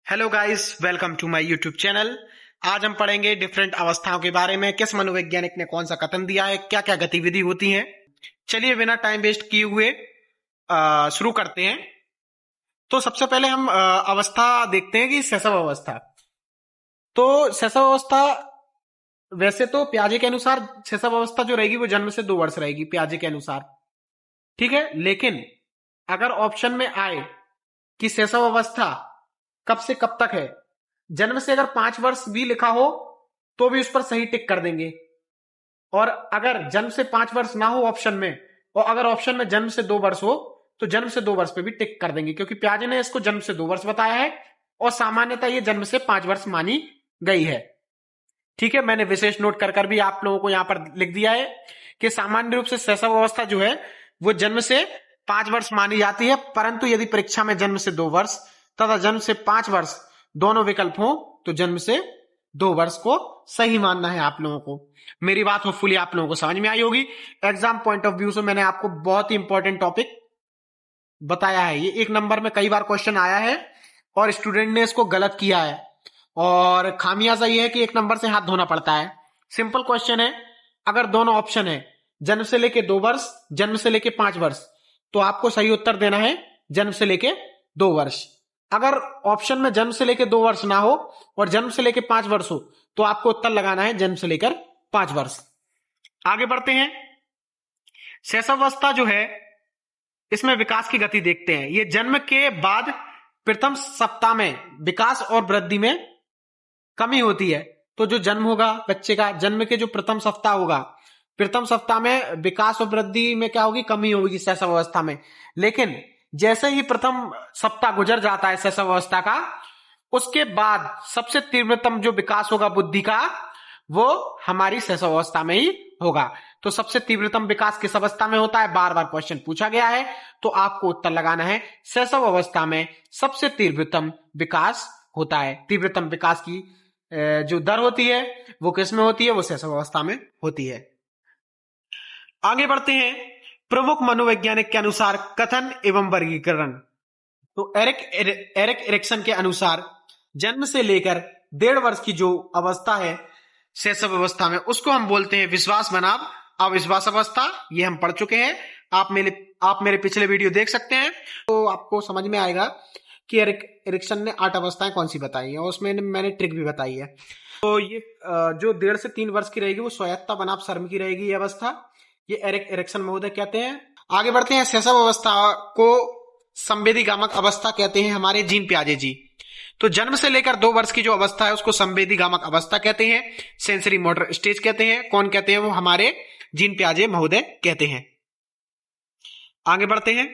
Hello guys, welcome to my YouTube channel. आज हम पढ़ेंगे डिफरेंट अवस्थाओं के बारे में, किस मनोवैज्ञानिक ने कौन सा कथन दिया है, क्या क्या गतिविधि होती है। चलिए बिना टाइम वेस्ट किए हुए शुरू करते हैं। तो सबसे पहले हम अवस्था देखते हैं कि शैशव अवस्था। तो शैशव अवस्था, वैसे तो पियाजे के अनुसार शैशव अवस्था जो रहेगी वो जन्म से 2 वर्ष रहेगी पियाजे के अनुसार, ठीक है। लेकिन अगर ऑप्शन में आए कि शैशव अवस्था कब से कब तक है, जन्म से अगर 5 वर्ष भी लिखा हो तो भी उस पर सही टिक कर देंगे। और अगर जन्म से 5 वर्ष ना हो ऑप्शन में, और अगर ऑप्शन में जन्म से 2 वर्ष हो, तो जन्म से 2 वर्ष पे भी टिक कर देंगे, क्योंकि पियाजे ने इसको जन्म से 2 वर्ष बताया है और सामान्यतः ये जन्म से 5 वर्ष मानी गई है। ठीक है, मैंने विशेष नोट कर भी आप लोगों को यहां पर लिख दिया है कि सामान्य रूप से शैशव अवस्था जो है वो जन्म से 5 वर्ष मानी जाती है, परंतु यदि परीक्षा में जन्म से 2 वर्ष तथा जन्म से 5 वर्ष दोनों विकल्प हो तो जन्म से 2 वर्ष को सही मानना है आप लोगों को। मेरी बात होपफुली आप लोगों को समझ में आई होगी। एग्जाम पॉइंट ऑफ व्यू से मैंने आपको बहुत ही इंपॉर्टेंट टॉपिक बताया है। ये 1 नंबर में कई बार क्वेश्चन आया है और स्टूडेंट ने इसको गलत किया है, और खामियाजा ये है कि 1 नंबर से हाथ धोना पड़ता है। सिंपल क्वेश्चन है, अगर दोनों ऑप्शन है जन्म से लेके 2 वर्ष, जन्म से लेके 5 वर्ष, तो आपको सही उत्तर देना है जन्म से लेके 2 वर्ष। अगर ऑप्शन में जन्म से लेके 2 वर्ष ना हो और जन्म से लेके 5 वर्ष हो, तो आपको उत्तर लगाना है जन्म से लेकर 5 वर्ष। आगे बढ़ते हैं। शैशवावस्था जो है, इसमें विकास की गति देखते हैं। ये जन्म के बाद प्रथम सप्ताह में विकास और वृद्धि में कमी होती है। तो जो जन्म होगा बच्चे का, जन्म के जो प्रथम सप्ताह होगा, प्रथम सप्ताह में विकास और वृद्धि में क्या होगी, कमी होगी शैशव अवस्था में। लेकिन जैसे ही प्रथम सप्ताह गुजर जाता है शैशव अवस्था का, उसके बाद सबसे तीव्रतम जो विकास होगा बुद्धि का, वो हमारी शैशव अवस्था में ही होगा। तो सबसे तीव्रतम विकास किस अवस्था में होता है, बार बार क्वेश्चन पूछा गया है, तो आपको उत्तर लगाना है शैशव अवस्था में सबसे तीव्रतम विकास होता है। तीव्रतम विकास की जो दर होती है वो किस में होती है, वो शैशव अवस्था में होती है। आगे बढ़ते हैं। प्रमुख मनोवैज्ञानिक के अनुसार कथन एवं वर्गीकरण। तो एरिक एरिक्सन के अनुसार जन्म से लेकर 1.5 वर्ष की जो अवस्था है शैशव अवस्था में, उसको हम बोलते हैं विश्वास बनाम अविश्वास अवस्था। ये हम पढ़ चुके हैं, आप मेरे पिछले वीडियो देख सकते हैं, तो आपको समझ में आएगा कि एरिक्सन ने 8 अवस्थाएं कौन सी बताई है, और उसमें मैंने ट्रिक भी बताई है। तो ये जो 1.5 से 3 वर्ष की रहेगी वो स्वायत्ता बनाम शर्म की रहेगी ये अवस्था। ये एरिक एरिक्सन महोदय कहते हैं। आगे बढ़ते हैं। शैशव अवस्था को संवेदी गामक अवस्था कहते हैं हमारे जीन पियाजे जी। तो जन्म से लेकर 2 वर्ष की जो अवस्था है उसको संवेदी गामक अवस्था कहते हैं, सेंसरी मोटर स्टेज कहते हैं। कौन कहते हैं, वो हमारे जीन पियाजे महोदय कहते हैं। आगे बढ़ते हैं।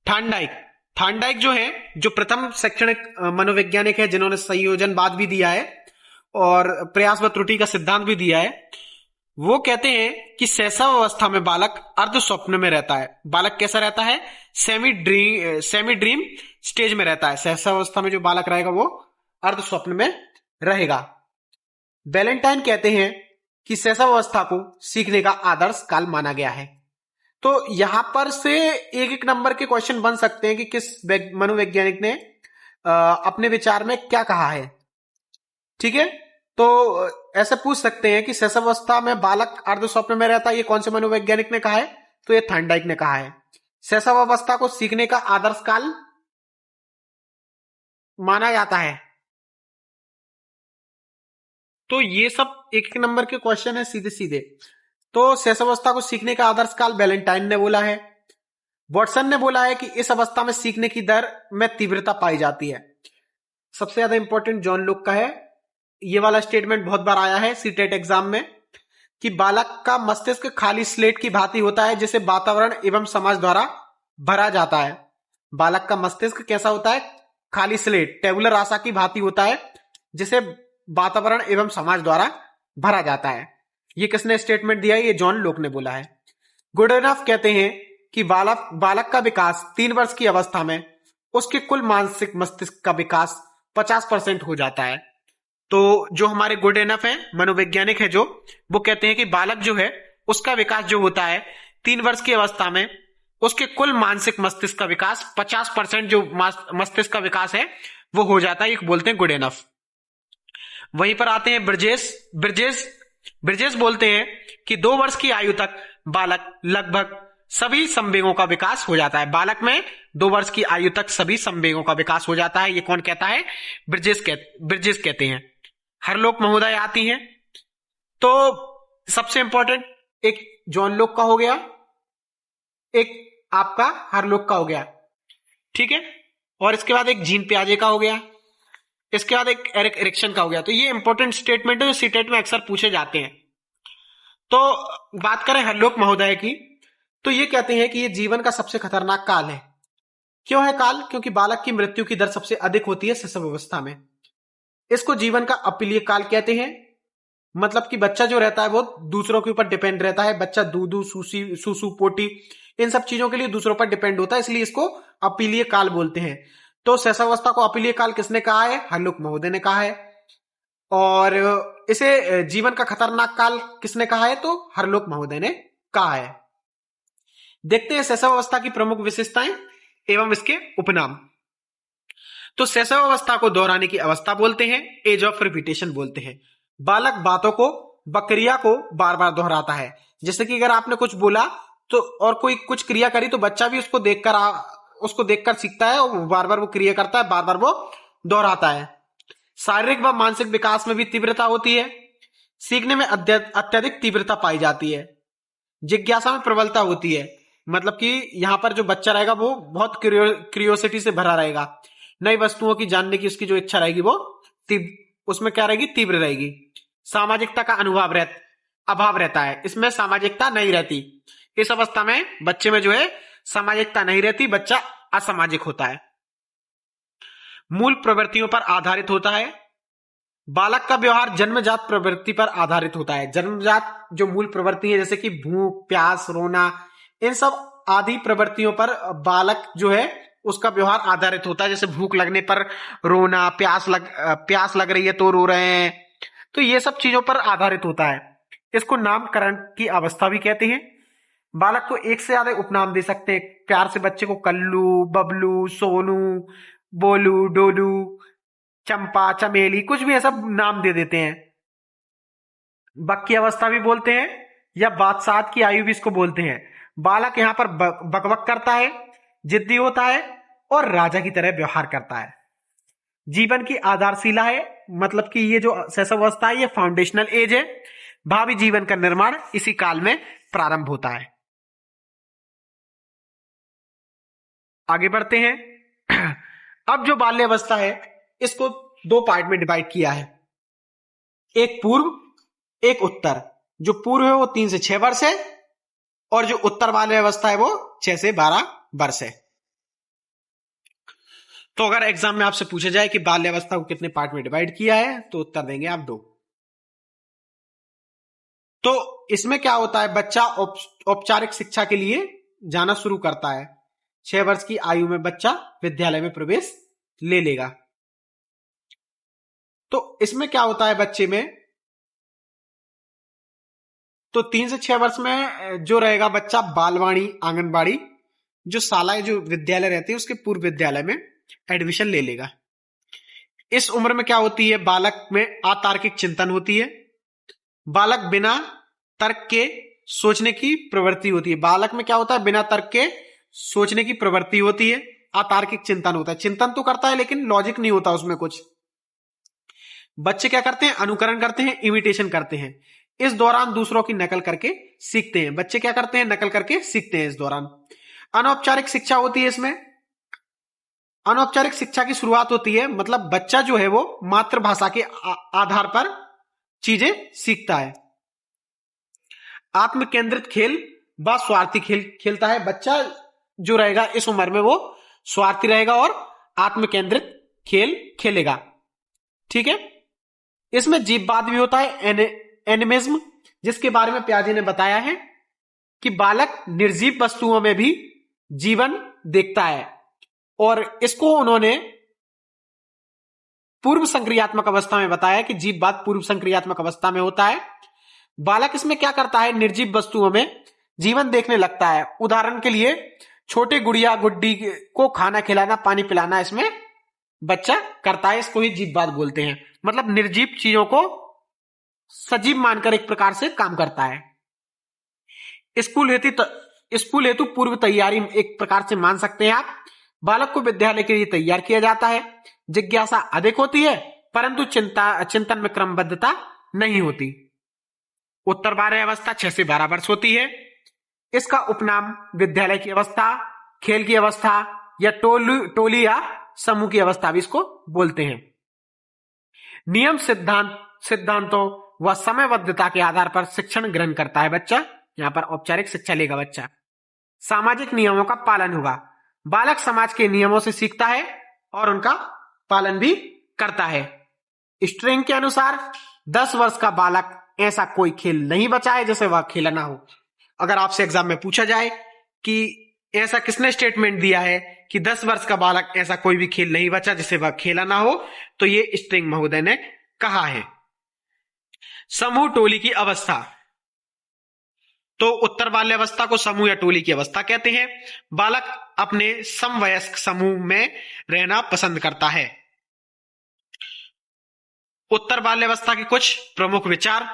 थार्नडाइक जो है, जो प्रथम शैक्षणिक मनोवैज्ञानिक है जिन्होंने संयोजनवाद भी दिया है और प्रयास व त्रुटि का सिद्धांत भी दिया है, वो कहते हैं कि शैशव अवस्था में बालक अर्ध स्वप्न में रहता है। बालक कैसा रहता है, सेमी ड्रीम स्टेज में रहता है। शैशव अवस्था में जो बालक रहेगा वो अर्ध स्वप्न में रहेगा। वैलेंटाइन कहते हैं कि शैशव अवस्था को सीखने का आदर्श काल माना गया है। तो यहां पर से एक नंबर के क्वेश्चन बन सकते हैं कि किस मनोवैज्ञानिक ने अपने विचार में क्या कहा है। ठीक है, तो ऐसे पूछ सकते हैं कि शैशव अवस्था में बालक अर्ध स्वप्न में रहता है, ये कौन से मनोवैज्ञानिक ने कहा है, तो ये थार्नडाइक ने कहा है। शैशव अवस्था को सीखने का आदर्श काल माना जाता है। तो ये सब एक नंबर के क्वेश्चन है सीधे सीधे। तो शैशव अवस्था को सीखने का आदर्श काल वैलेंटाइन ने बोला है। वॉटसन ने बोला है कि इस अवस्था में सीखने की दर में तीव्रता पाई जाती है। सबसे ज्यादा इंपॉर्टेंट जॉन लुक का है। ये वाला स्टेटमेंट बहुत बार आया है सीटेट एग्जाम में कि बालक का मस्तिष्क खाली स्लेट की भांति होता है जिसे वातावरण एवं समाज द्वारा भरा जाता है। बालक का मस्तिष्क कैसा होता है, खाली स्लेट, टेबुलर आशा की भांति होता है जिसे वातावरण एवं समाज द्वारा भरा जाता है। ये किसने स्टेटमेंट दिया है, ये जॉन लोक ने बोला है। गुड इनफ कहते हैं कि बालक का विकास 3 वर्ष की अवस्था में उसके कुल मानसिक मस्तिष्क का विकास 50% हो जाता है। तो जो हमारे गुड इनफ है, मनोवैज्ञानिक है जो, वो कहते हैं कि बालक जो है उसका विकास जो होता है 3 वर्ष की अवस्था में, उसके कुल मानसिक मस्तिष्क का विकास 50% जो मस्तिष्क का विकास है वो हो जाता है, ये बोलते हैं गुड इनफ। वहीं पर आते हैं ब्रजेश। ब्रजेश ब्रजेश बोलते हैं कि 2 वर्ष की आयु तक बालक लगभग सभी संवेगों का विकास हो जाता है। बालक में 2 वर्ष की आयु तक सभी संवेगों का विकास हो जाता है। ये कौन कहता है? ब्रजेश कहते हैं। हरलोक महोदय आती हैं। तो सबसे इंपॉर्टेंट एक जॉन लोक का हो गया, एक आपका हरलोक का हो गया, ठीक है। और इसके बाद एक जीन पियाजे का हो गया, इसके बाद एक एरिक एरिक्सन का हो गया। तो ये इंपॉर्टेंट स्टेटमेंट है जो सीटेट में अक्सर पूछे जाते हैं। तो बात करें हरलोक महोदय की, तो ये कहते हैं कि ये जीवन का सबसे खतरनाक काल है। क्यों है काल? क्योंकि बालक की मृत्यु की दर सबसे अधिक होती है शैशव अवस्था में। इसको जीवन का अपीलीय काल कहते हैं। मतलब कि बच्चा जो रहता है वो दूसरों के ऊपर डिपेंड रहता है। बच्चा दूधू सूसू पोटी इन सब चीजों के लिए दूसरों पर डिपेंड होता है, इसलिए इसको अपीलीय काल बोलते हैं। तो शैशवावस्था को अपीलीय काल किसने कहा है? हरलोक महोदय ने कहा है। और इसे जीवन का खतरनाक काल किसने कहा है? तो हरलोक महोदय ने कहा है। देखते हैं शैशवावस्था की प्रमुख विशेषताएं एवं इसके उपनाम। तो शैशवावस्था को दोहराने की अवस्था बोलते हैं, एज ऑफ रिपीटेशन बोलते हैं। बालक बातों को बक्रिया को बार बार दोहराता है। जैसे कि अगर आपने कुछ बोला तो और कोई कुछ क्रिया करी तो बच्चा भी उसको देखकर सीखता है और बार बार वो क्रिया करता है, बार बार वो दोहराता है। शारीरिक व मानसिक विकास में भी तीव्रता होती है। सीखने में अत्यधिक तीव्रता पाई जाती है। जिज्ञासा में प्रबलता होती है। मतलब कि यहां पर जो बच्चा रहेगा वो बहुत क्यूरियोसिटी से भरा रहेगा। नई वस्तुओं की जानने की उसकी जो इच्छा रहेगी वो उसमें क्या रहेगी? तीव्र रहेगी। सामाजिकता का अभाव रहता है। इसमें सामाजिकता नहीं रहती। इस अवस्था में बच्चे में जो है सामाजिकता नहीं रहती, बच्चा असामाजिक होता है। मूल प्रवृत्तियों पर आधारित होता है। बालक का व्यवहार जन्मजात प्रवृत्ति पर आधारित होता है। जन्मजात जो मूल प्रवृत्ति है जैसे कि भूख, प्यास, रोना, इन सब आदि प्रवृत्तियों पर बालक जो है उसका व्यवहार आधारित होता है। जैसे भूख लगने पर रोना, प्यास लग रही है तो रो रहे हैं, तो ये सब चीजों पर आधारित होता है। इसको नामकरण की अवस्था भी कहते हैं। बालक को एक से ज्यादा उपनाम दे सकते हैं। प्यार से बच्चे को कल्लू, बबलू, सोनू, बोलू, डोलू, चंपा, चमेली, कुछ भी ऐसा नाम दे देते हैं। बक की अवस्था भी बोलते हैं या बादशाह की आयु भी इसको बोलते हैं। बालक यहां पर बकबक करता है, जिद्दी होता है और राजा की तरह व्यवहार करता है। जीवन की आधारशिला है। मतलब कि ये जो शैशवावस्था है ये फाउंडेशनल एज है। भावी जीवन का निर्माण इसी काल में प्रारंभ होता है। आगे बढ़ते हैं। अब जो बाल्यावस्था है इसको 2 पार्ट में डिवाइड किया है, एक पूर्व एक उत्तर। जो पूर्व है वो 3 से 6 वर्ष है और जो उत्तर बाल्यावस्था है वो 6 से 12 वर्ष है। तो अगर एग्जाम में आपसे पूछा जाए कि बाल्यावस्था को कितने पार्ट में डिवाइड किया है तो उत्तर देंगे आप 2। तो इसमें क्या होता है, बच्चा औपचारिक शिक्षा के लिए जाना शुरू करता है। 6 वर्ष की आयु में बच्चा विद्यालय में प्रवेश ले लेगा। तो इसमें क्या होता है बच्चे में, तो 3 से 6 वर्ष में जो रहेगा बच्चा बालवाड़ी, आंगनबाड़ी, जो शालाएं जो विद्यालय रहते हैं उसके पूर्व विद्यालय में एडमिशन ले लेगा। इस उम्र में क्या होती है, बालक में अतार्किक चिंतन होती है। बालक बिना तर्क के सोचने की प्रवृत्ति होती है। बालक में क्या होता है, बिना तर्क के सोचने की प्रवृत्ति होती है। अतार्किक चिंतन होता है। चिंतन तो करता है लेकिन लॉजिक नहीं होता उसमें कुछ। बच्चे क्या करते हैं, अनुकरण करते हैं, इमिटेशन करते हैं। इस दौरान दूसरों की नकल करके सीखते हैं। बच्चे क्या करते हैं, नकल करके सीखते हैं। इस दौरान अनौपचारिक शिक्षा होती है। इसमें अनौपचारिक शिक्षा की शुरुआत होती है, मतलब बच्चा जो है वो मातृभाषा के आधार पर चीजें सीखता है। आत्म केंद्रित खेल व स्वार्थी खेल खेलता है। बच्चा जो रहेगा इस उम्र में वो स्वार्थी रहेगा और आत्म केंद्रित खेल खेलेगा। ठीक है। इसमें जीववाद भी होता है, एनिमिज्म, जिसके बारे में पियाजे ने बताया है कि बालक निर्जीव वस्तुओं में भी जीवन देखता है और इसको उन्होंने पूर्व संक्रियात्मक अवस्था में बताया कि जीववाद पूर्व संक्रियात्मक अवस्था में होता है। बालक इसमें क्या करता है, निर्जीव वस्तुओं में जीवन देखने लगता है। उदाहरण के लिए छोटे गुड़िया गुड्डी को खाना खिलाना, पानी पिलाना इसमें बच्चा करता है, इसको ही जीववाद बोलते हैं। मतलब निर्जीव चीजों को सजीव मानकर एक प्रकार से काम करता है। स्कूल हेतु पूर्व तैयारी एक प्रकार से मान सकते हैं आप। बालक को विद्यालय के लिए तैयार किया जाता है। जिज्ञासा अधिक होती है परंतु चिंतन में क्रमबद्धता नहीं होती। उत्तर बाह्य अवस्था 6 से 12 वर्ष होती है। इसका उपनाम विद्यालय की अवस्था, खेल की अवस्था या टोली या समूह की अवस्था भी इसको बोलते हैं। नियम सिद्धांतों व समयबद्धता के आधार पर शिक्षण ग्रहण करता है बच्चा। यहां पर औपचारिक शिक्षा लेगा बच्चा। सामाजिक नियमों का पालन होगा। बालक समाज के नियमों से सीखता है और उनका पालन भी करता है। स्ट्रिंग के अनुसार 10 वर्ष का बालक ऐसा कोई खेल नहीं बचा है जिसे वह खेला ना हो। अगर आपसे एग्जाम में पूछा जाए कि ऐसा किसने स्टेटमेंट दिया है कि 10 वर्ष का बालक ऐसा कोई भी खेल नहीं बचा जिसे वह खेला ना हो, तो ये स्ट्रिंग महोदय ने कहा है। समूह टोली की अवस्था, तो उत्तर बाल्य अवस्था को समूह या टोली की अवस्था कहते हैं। बालक अपने समवयस्क समूह में रहना पसंद करता है। उत्तर बाल्य अवस्था के कुछ प्रमुख विचार।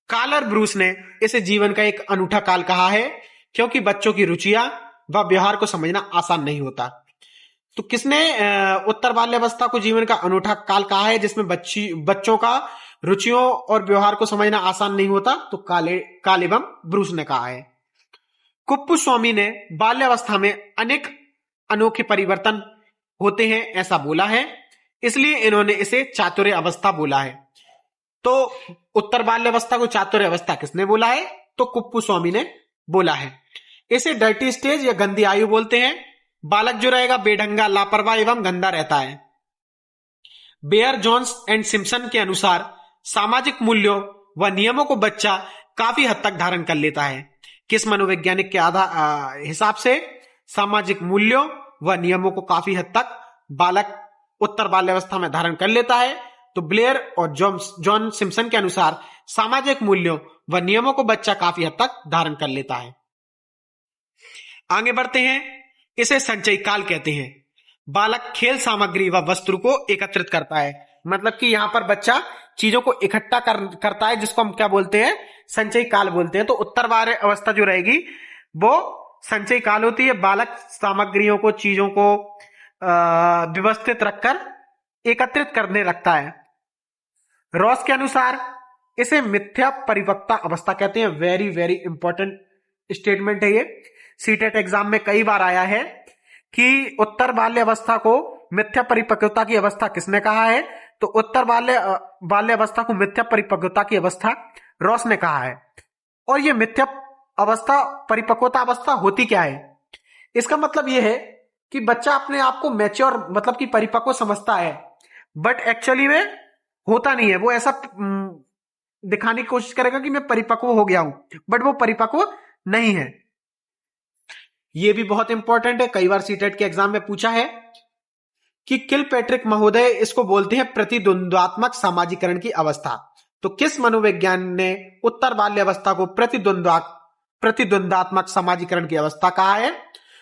कार्ल ब्रूस ने इसे जीवन का एक अनूठा काल कहा है क्योंकि बच्चों की रुचियां व व्यवहार को समझना आसान नहीं होता। तो किसने उत्तर बाल्य अवस्था को जीवन का अनूठा काल कहा है जिसमें बच्चों का रुचियों और व्यवहार को समझना आसान नहीं होता? तो कार्ल एवं ब्रूस ने कहा है। कुप्पुस्वामी ने बाल्यावस्था में अनेक अनोखे परिवर्तन होते हैं ऐसा बोला है, इसलिए इन्होंने इसे चातुर्य अवस्था बोला है। तो उत्तर बाल्यावस्था को चातुर्य अवस्था किसने बोला है? तो कुप्पुस्वामी ने बोला है। इसे डर्टी स्टेज या गंदी आयु बोलते हैं। बालक जो रहेगा बेढंगा, लापरवाह एवं गंदा रहता है। बेयर, जोन्स एंड सिम्पसन के अनुसार सामाजिक मूल्यों व नियमों को बच्चा काफी हद तक धारण कर लेता है। किस मनोवैज्ञानिक के हिसाब से सामाजिक मूल्यों व नियमों को काफी हद तक बालक उत्तर बाल्यावस्था में धारण कर लेता है? तो ब्लेयर और जॉन सिम्पसन के अनुसार सामाजिक मूल्यों व नियमों को बच्चा काफी हद तक धारण कर लेता है। आगे बढ़ते हैं। इसे संचयी काल कहते हैं। बालक खेल सामग्री व वस्त्र को एकत्रित करता है। मतलब कि यहां पर बच्चा चीजों को इकट्ठा करता है, जिसको हम क्या बोलते हैं? संचयी काल बोलते हैं। तो उत्तर बाह्य अवस्था जो रहेगी वो संचयी काल होती है। बालक सामग्रियों को, चीजों को व्यवस्थित रखकर एकत्रित करने लगता है। रॉस के अनुसार इसे मिथ्या परिपक्वता अवस्था कहते हैं। वेरी वेरी इंपॉर्टेंट स्टेटमेंट है ये। सीटेट एग्जाम में कई बार आया है कि उत्तर बाल्य अवस्था को मिथ्या परिपक्वता की अवस्था किसने कहा है? तो उत्तर बाल्य अवस्था को मिथ्या परिपक्वता की अवस्था रॉस ने कहा है। और ये मिथ्या अवस्था, परिपक्वता अवस्था होती क्या है? इसका मतलब यह है कि बच्चा अपने आप को मैच्योर, मतलब कि परिपक्व समझता है, बट एक्चुअली में होता नहीं है। वो ऐसा दिखाने की कोशिश करेगा कि मैं परिपक्व हो गया हूं, बट वो परिपक्व नहीं है। ये भी बहुत इंपॉर्टेंट है, कई बार सीटेट के एग्जाम में पूछा है कि किलपैट्रिक महोदय इसको बोलते हैं प्रतिद्वंद्वात्मक सामाजिकरण की अवस्था। तो किस मनोविज्ञान ने उत्तर बाल्य अवस्था को प्रतिद्वंद्वात्मक सामाजिकरण की अवस्था कहा है?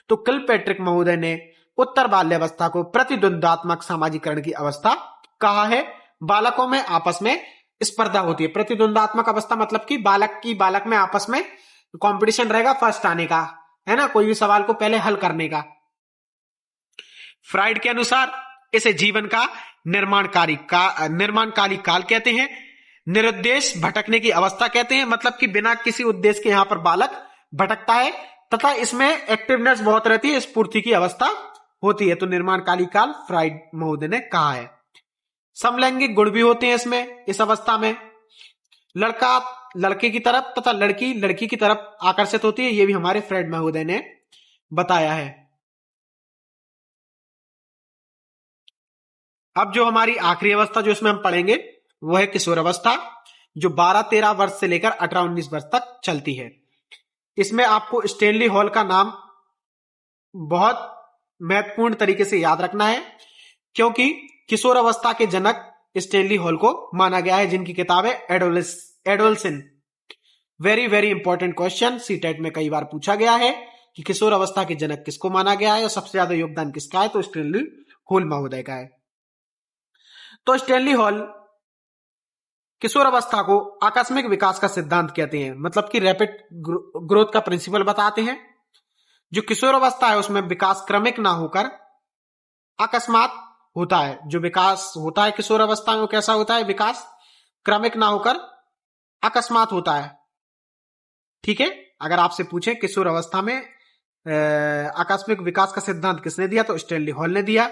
तो किलपैट्रिक महोदय ने उत्तर बाल्य अवस्था को प्रतिद्वंद्वात्मक सामाजिकरण की अवस्था कहा है। बालकों में आपस में स्पर्धा होती है। प्रतिद्वंद्वात्मक अवस्था मतलब कि बालक में आपस में कंपटीशन रहेगा फर्स्ट आने का, है ना, कोई भी सवाल को पहले हल करने का। फ्राइड के अनुसार इसे जीवन का निर्माणकारी काल कहते हैं। निरुद्देश भटकने की अवस्था कहते हैं। मतलब कि बिना किसी उद्देश्य के यहां पर बालक भटकता है तथा इसमें एक्टिवनेस बहुत रहती है, स्फूर्ति की अवस्था होती है। तो निर्माणकाली काल फ्राइड महोदय ने कहा है। समलैंगिक गुण भी होते हैं इसमें, इस अवस्था में। लड़का लड़के की तरफ तथा लड़की लड़की की तरफ आकर्षित होती है। यह भी हमारे फ्राइड महोदय ने बताया है। अब जो हमारी आखिरी अवस्था जो इसमें हम पढ़ेंगे वो है किशोर अवस्था, जो 12-13 वर्ष से लेकर 18-19 वर्ष तक चलती है। इसमें आपको स्टैनली हॉल का नाम बहुत महत्वपूर्ण तरीके से याद रखना है, क्योंकि किशोर अवस्था के जनक स्टैनली हॉल को माना गया है, जिनकी किताब है Adolescence. Very very important question, CTET में कई बार पूछा गया है। कि किशोर अवस्था के जनक किसको माना गया है और सबसे ज्यादा योगदान किसका है, तो स्टैनली हॉल महोदय का है। तो स्टैनली हॉल किशोर अवस्था को आकस्मिक विकास का सिद्धांत कहते हैं, मतलब कि रैपिड ग्रोथ का प्रिंसिपल बताते हैं। जो किशोर अवस्था है उसमें विकास क्रमिक ना होकर अकस्मात होता है। जो विकास होता है किशोर अवस्था में वो कैसा होता है, विकास क्रमिक ना होकर अकस्मात होता है। ठीक है, अगर आपसे पूछे किशोर अवस्था में आकस्मिक विकास का सिद्धांत किसने दिया, तो स्टैनली हॉल ने दिया।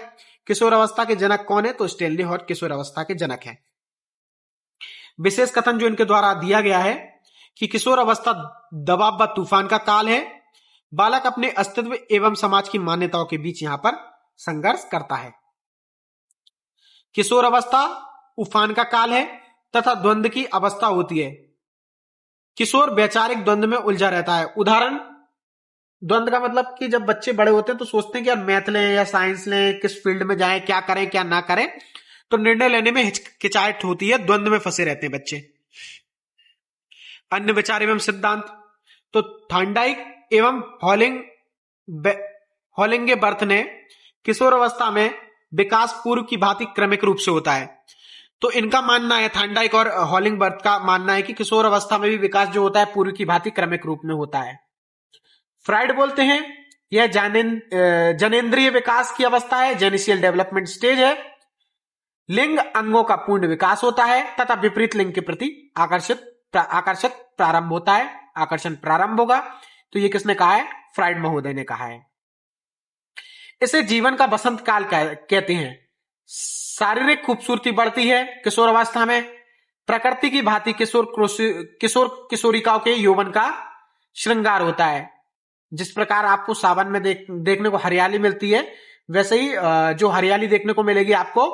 किशोर अवस्था के जनक कौन है, तो स्टैनली हॉल किशोर अवस्था के जनक हैं। विशेष कथन जो इनके द्वारा दिया गया है कि किशोर अवस्था दबाव व तूफान का काल है, बालक अपने अस्तित्व एवं समाज की मान्यताओं के बीच यहां पर संघर्ष करता है। किशोर अवस्था उफान का काल है तथा द्वंद्व की अवस्था होती है। किशोर वैचारिक द्वंद्व में उलझा रहता है। उदाहरण, द्वंद्व का मतलब कि जब बच्चे बड़े होते हैं तो सोचते हैं कि यार मैथ लें या साइंस लें, किस फील्ड में जाएं, क्या करें क्या ना करें, तो निर्णय लेने में हिचकिचाहट होती है, द्वंद्व में फंसे रहते हैं बच्चे। अन्य विचार एवं सिद्धांत, तो थॉर्नडाइक एवं हॉलिंगबर्थ ने किशोर अवस्था में विकास पूर्व की भांति क्रमिक रूप से होता है। तो इनका मानना है, थॉर्नडाइक और हॉलिंगबर्थ का मानना है कि किशोर अवस्था में भी विकास जो होता है पूर्व की भांति क्रमिक रूप में होता है। फ्राइड बोलते हैं यह जनेंद्रिय विकास की अवस्था है, जेनिशियल डेवलपमेंट स्टेज है। लिंग अंगों का पूर्ण विकास होता है तथा विपरीत लिंग के प्रति आकर्षक प्रारंभ होता है, आकर्षण प्रारंभ होगा। तो ये किसने कहा है, फ्राइड महोदय ने कहा है। इसे जीवन का बसंत काल कहते हैं। शारीरिक खूबसूरती बढ़ती है किशोर अवस्था में। प्रकृति की भांति किशोर किशोरिकाओं के यौवन का श्रृंगार होता है। जिस प्रकार आपको सावन में देखने को हरियाली मिलती है, वैसे ही जो हरियाली देखने को मिलेगी आपको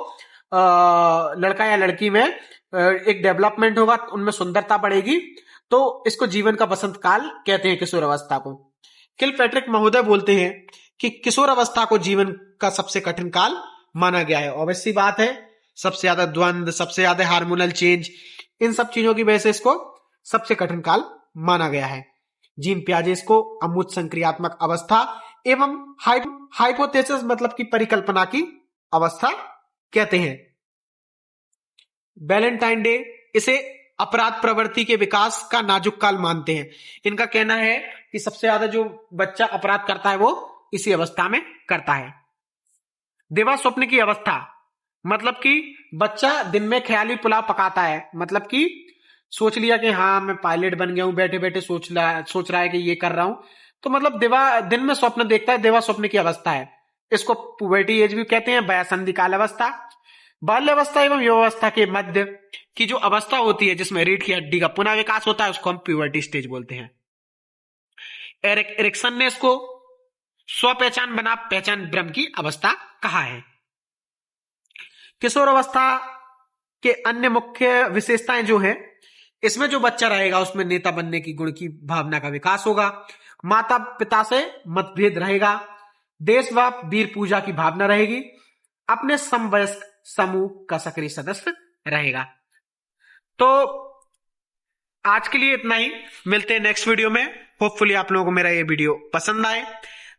लड़का या लड़की में एक डेवलपमेंट होगा, उनमें सुंदरता बढ़ेगी। तो इसको जीवन का बसंत काल कहते हैं किशोर अवस्था को। किलपैट्रिक महोदय बोलते हैं कि किशोर अवस्था को जीवन का सबसे कठिन काल माना गया है। ऑब्वियसली बात है, सबसे ज्यादा द्वंद्व, सबसे ज्यादा हार्मोनल चेंज, इन सब चीजों की वजह से इसको सबसे कठिन काल माना गया है। जीन पियाजे इसको अमूर्त संक्रियात्मक अवस्था एवं हाइपोथेसिस मतलब की परिकल्पना की अवस्था कहते हैं। वैलेंटाइन डे इसे अपराध प्रवृत्ति के विकास का नाजुक काल मानते हैं। इनका कहना है कि सबसे ज्यादा जो बच्चा अपराध करता है वो इसी अवस्था में करता है। देवा स्वप्न की अवस्था मतलब कि बच्चा दिन में ख्याली पुलाव पकाता है, मतलब कि सोच लिया कि हाँ मैं पायलट बन गया हूं, बैठे बैठे सोच रहा है कि ये कर रहा हूं, तो मतलब दिन में स्वप्न देखता है, देवा स्वप्न की अवस्था है। इसको पुबर्टी एज भी कहते हैं, वयसंधि काल अवस्था। बाल्यावस्था एवं युवावस्था के मध्य की जो अवस्था होती है जिसमें रीढ़ की हड्डी का पुनः विकास होता है उसको हम प्यूबर्टी स्टेज बोलते हैं। एरिक्सन ने इसको स्व पहचान बना पहचान भ्रम की अवस्था कहा है। किशोर अवस्था के अन्य मुख्य विशेषताएं जो है, इसमें जो बच्चा रहेगा उसमें नेता बनने की गुण की भावना का विकास होगा, माता पिता से मतभेद रहेगा, देश व वीर पूजा की भावना रहेगी, अपने समवयस्क समूह का सक्रिय सदस्य रहेगा। तो आज के लिए इतना ही, मिलते हैं नेक्स्ट वीडियो में। होपफुली आप लोगों को मेरा ये वीडियो पसंद आए,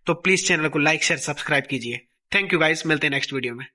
तो प्लीज चैनल को लाइक शेयर सब्सक्राइब कीजिए। थैंक यू गाइस, मिलते हैं नेक्स्ट वीडियो में।